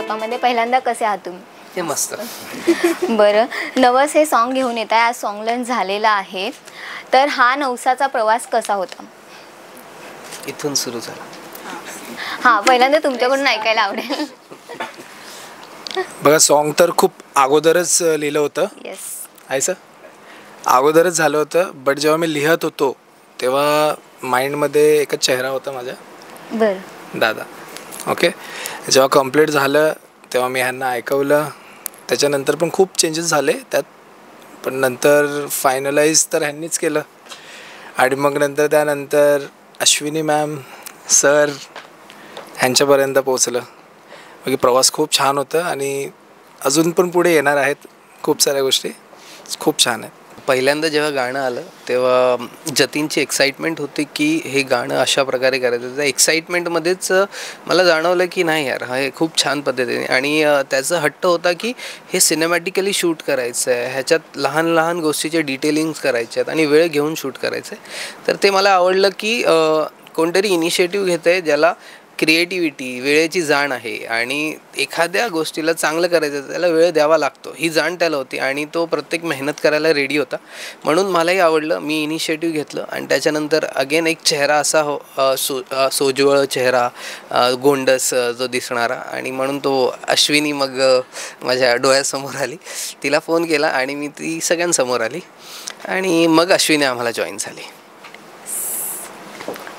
नाटकामध्ये पहिल्यांदा कसे आहात तुम्ही? हे मस्त. बरं, नवस हे सॉन्ग घेऊन येत आहे, आज सॉन्ग लॉन्च झालेला आहे, तर हा नवसाचा प्रवास कसा होता? इथून सुरू झाला. हां, पहिल्यांदा तुमच्याकडून ऐकायला आवडेल. बघा, सॉन्ग तर खूप अगोदरच लिहिलं होतं. येस. आहे सर, अगोदरच झालं होतं, बट जेव्हा मी लिहत होतो तेव्हा माइंडमध्ये एकच चेहरा होता माझ्या, बरं. दादा. ओके, जेव्हा कंप्लीट झालं तेव्हा मी ह्यांना ऐकवलं, त्याच्यानंतर पण खूप चेंजेस झाले त्यात, पण नंतर फायनलाइज तर ह्यांनीच केलं. आणि मग त्यानंतर अश्विनी मॅम, सर ह्यांच्यापर्यंत पोचलं. बाकी प्रवास खूप छान होतं आणि अजून पण पुढे येणार आहेत खूप साऱ्या गोष्टी, खूप छान आहेत. पहिल्यांदा जेव्हा गाणं आलं तेव्हा जतीनची एक्साइटमेंट होती की हे गाणं अशा प्रकारे करायचं. त्या एक्साइटमेंटमध्येच मला जाणवलं की नाही यार, हे खूप छान पद्धतीने, आणि त्याचा हट्ट होता की हे सिनेमॅटिकली शूट करायचं आहे, ह्याच्यात लहान लहान गोष्टीचे डिटेलिंग्स करायचे आहेत आणि वेळ घेऊन शूट करायचं आहे. तर ते मला आवडलं की कोणतरी इनिशिएटिव्ह घेतं आहे ज्याला क्रिएटिव्हिटी, वेळेची जाण आहे, आणि एखाद्या गोष्टीला चांगलं करायचं त्याला वेळ द्यावा लागतो ही जाण त्याला होती, आणि तो प्रत्येक मेहनत करायला रेडी होता. म्हणून मलाही आवडलं, मी इनिशिएटिव्ह घेतलं, आणि त्याच्यानंतर अगेन एक चेहरा असा सोज्वळ चेहरा, गोंडस जो दिसणारा, आणि म्हणून तो अश्विनी मग माझ्या डोळ्यासमोर आली. तिला फोन केला आणि मी ती सगळ्यांसमोर आली, आणि मग अश्विनी आम्हाला जॉईन झाली.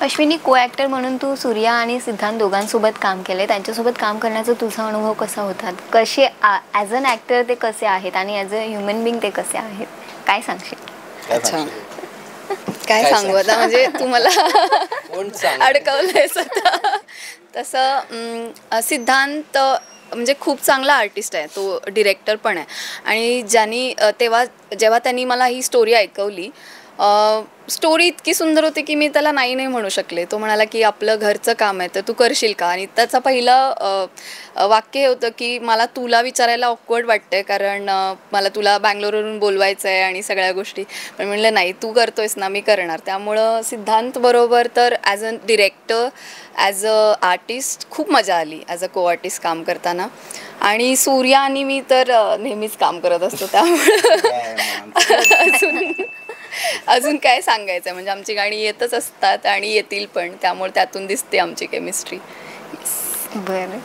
अश्विनी, को ॲक्टर म्हणून तू सूर्या आणि सिद्धांत दोघांसोबत काम केलं आहे, त्यांच्यासोबत काम करण्याचा तुझा अनुभव कसा होता? कसे ॲज अन ॲक्टर ते कसे आहेत आणि ॲज अ ह्युमन बिंग ते कसे आहेत, काय सांगशील? अच्छा, काय सांगू आता, म्हणजे तुम्हाला अडकवलंयस आता. तसं सिद्धांत म्हणजे खूप चांगला आर्टिस्ट आहे, तो डिरेक्टर पण आहे, आणि जेव्हा त्यांनी मला ही स्टोरी ऐकवली, स्टोरी इतकी सुंदर होती की मी त्याला नाही म्हणू शकले. तो म्हणाला की आपलं घरचं काम आहे तर तू करशील का, आणि त्याचं पहिलं वाक्य हे होतं की मला तुला विचारायला ऑकवर्ड वाटतंय कारण मला तुला बँगलोरवरून बोलवायचं आहे आणि सगळ्या गोष्टी, पण म्हणलं नाही, तू करतोयस ना, मी करणार. त्यामुळं सिद्धांत बरोबर तर as a director, as a artist खूप मजा आली ॲज अ को आर्टिस्ट काम करताना. आणि सूर्या आणि मी तर नेहमीच काम करत असतो, त्यामुळं अजून काय सांगायचं, म्हणजे आमची गाणी येतच असतात आणि येतील पण, त्यामुळे त्यातून दिसते आमची केमिस्ट्री. बरं,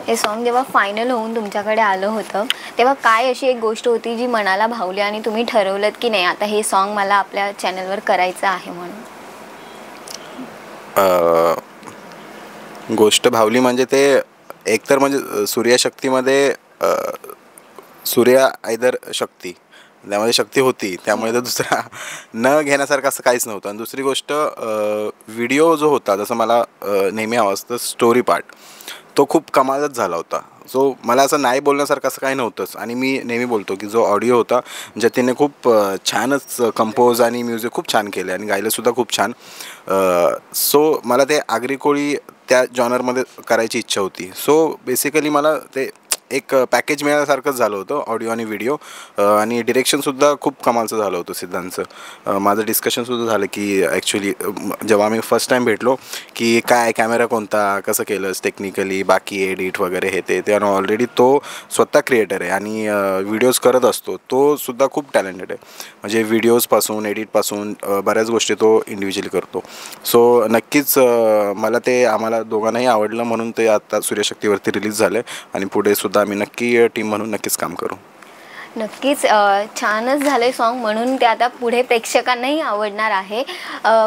हे सॉन्ग जेव्हा फायनल होऊन तुमच्याकडे आलं होतं तेव्हा काय अशी एक गोष्ट होती जी मनाला भावली आणि तुम्ही ठरवलं की नाही आता हे सॉन्ग मला आपल्या चॅनलवर करायचं आहे म्हणून? गोष्ट भावली म्हणजे ते एकतर म्हणजे सूर्यशक्तीमध्ये सूर्या आयदर शक्ती, त्यामध्ये शक्ती होती, त्यामुळे तर दुसरा न घेण्यासारखं असं काहीच नव्हतं. आणि दुसरी गोष्ट, व्हिडिओ जो होता, जसं मला नेहमी हवं असतं स्टोरी पार्ट, तो खूप कमालच झाला होता. सो मला असं नाही बोलण्यासारखं असं काही नव्हतंच. आणि मी नेहमी बोलतो की जो ऑडिओ होता जतीनने खूप छानच कंपोज आणि म्युझिक खूप छान केले आणि गायलंसुद्धा खूप छान. सो मला ते आगरी कोळी त्या जॉनरमध्ये करायची इच्छा होती. सो बेसिकली मला ते एक पॅकेज मिळाल्यासारखंच झालं होतं, ऑडिओ आणि व्हिडिओ. आणि डिरेक्शनसुद्धा खूप कमालचं झालं होतं सिद्धांतचं. माझं डिस्कशनसुद्धा झालं की ॲक्च्युली जेव्हा आम्ही फर्स्ट टाईम भेटलो की काय कॅमेरा कोणता, कसं केलंस टेक्निकली, बाकी एडिट वगैरे हे ते ऑलरेडी तो स्वतः क्रिएटर आहे आणि व्हिडिओज करत असतो. तो सुद्धा खूप टॅलेंटेड आहे, म्हणजे व्हिडिओजपासून एडिटपासून बऱ्याच गोष्टी तो इंडिव्हिज्युअली करतो. सो नक्कीच मला ते आम्हाला दोघांनाही आवडलं, म्हणून ते आता सूर्यशक्तीवरती रिलीज झालं आहे आणि पुढे सुद्धा आम्ही नक्की टीम म्हणून नक्कीच काम करू. नक्कीच छानच झालं आहे सॉन्ग, म्हणून ते आता पुढे प्रेक्षकांनाही आवडणार आहे.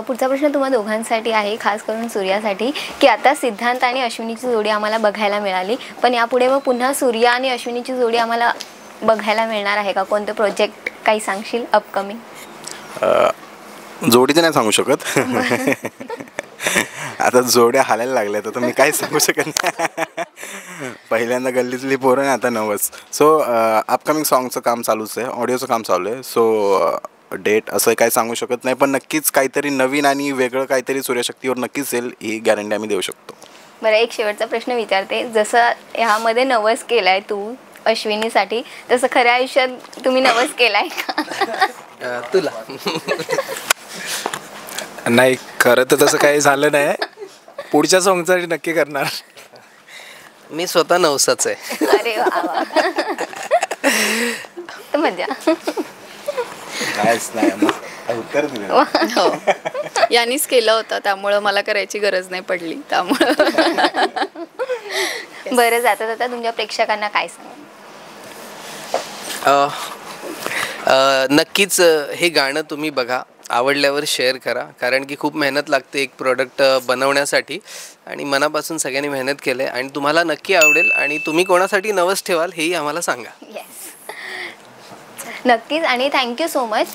पुढचा प्रश्न तुम्हा दोघांसाठी आहे, खास करून सूर्यासाठी, की आता सिद्धांत आणि अश्विनीची जोडी आम्हाला बघायला मिळाली, पण यापुढे मग पुन्हा सूर्या आणि अश्विनीची जोडी आम्हाला बघायला मिळणार आहे का? कोणतं प्रोजेक्ट काही सांगशील अपकमिंग? जोडीचं नाही सांगू शकत आता जोड्या हालायला लागल्या तर मी काहीच सांगू शकत नाही. पहिल्यांदा गल्लीतली पोरं आणि आता नवस. सो अपकमिंग सॉन्गचं काम चालूच आहे, ऑडिओचं काम चालू आहे. सो डेट असं काही सांगू शकत नाही, पण नक्कीच काहीतरी नवीन आणि वेगळं काहीतरी सूर्यशक्तीवर नक्कीच येईल, ही गॅरंटी आम्ही देऊ शकतो. बरं, एक शेवटचा प्रश्न विचारते. जसं ह्यामध्ये नवस केला आहे तू अश्विनीसाठी, तसं खऱ्या आयुष्यात तुम्ही नवस केला आहे का? तुला नाही, खरं तर तसं काही झालं नाही. पुढच्या सॉंगसाठी नक्की करणार. मी स्वतः नवसाच आहे. अरे वा वा. तर मजा. कायच नाही मग उत्तर दिलं. हो, यांनीच केलं होतं त्यामुळं मला करायची गरज नाही पडली. त्यामुळं बरं, जाता जाता तुमच्या प्रेक्षकांना काय सांगा? नक्कीच हे गाणं तुम्ही बघा, आवडल्यावर शेअर करा, कारण की खूप मेहनत लागते एक प्रोडक्ट बनवण्यासाठी आणि मनापासून सगळ्यांनी मेहनत केली आहे आणि तुम्हाला नक्की आवडेल आणि तुम्ही कोणासाठी नवस ठेवाल हेही आम्हाला सांगा. येस, नक्कीच. आणि थँक्यू सो मच.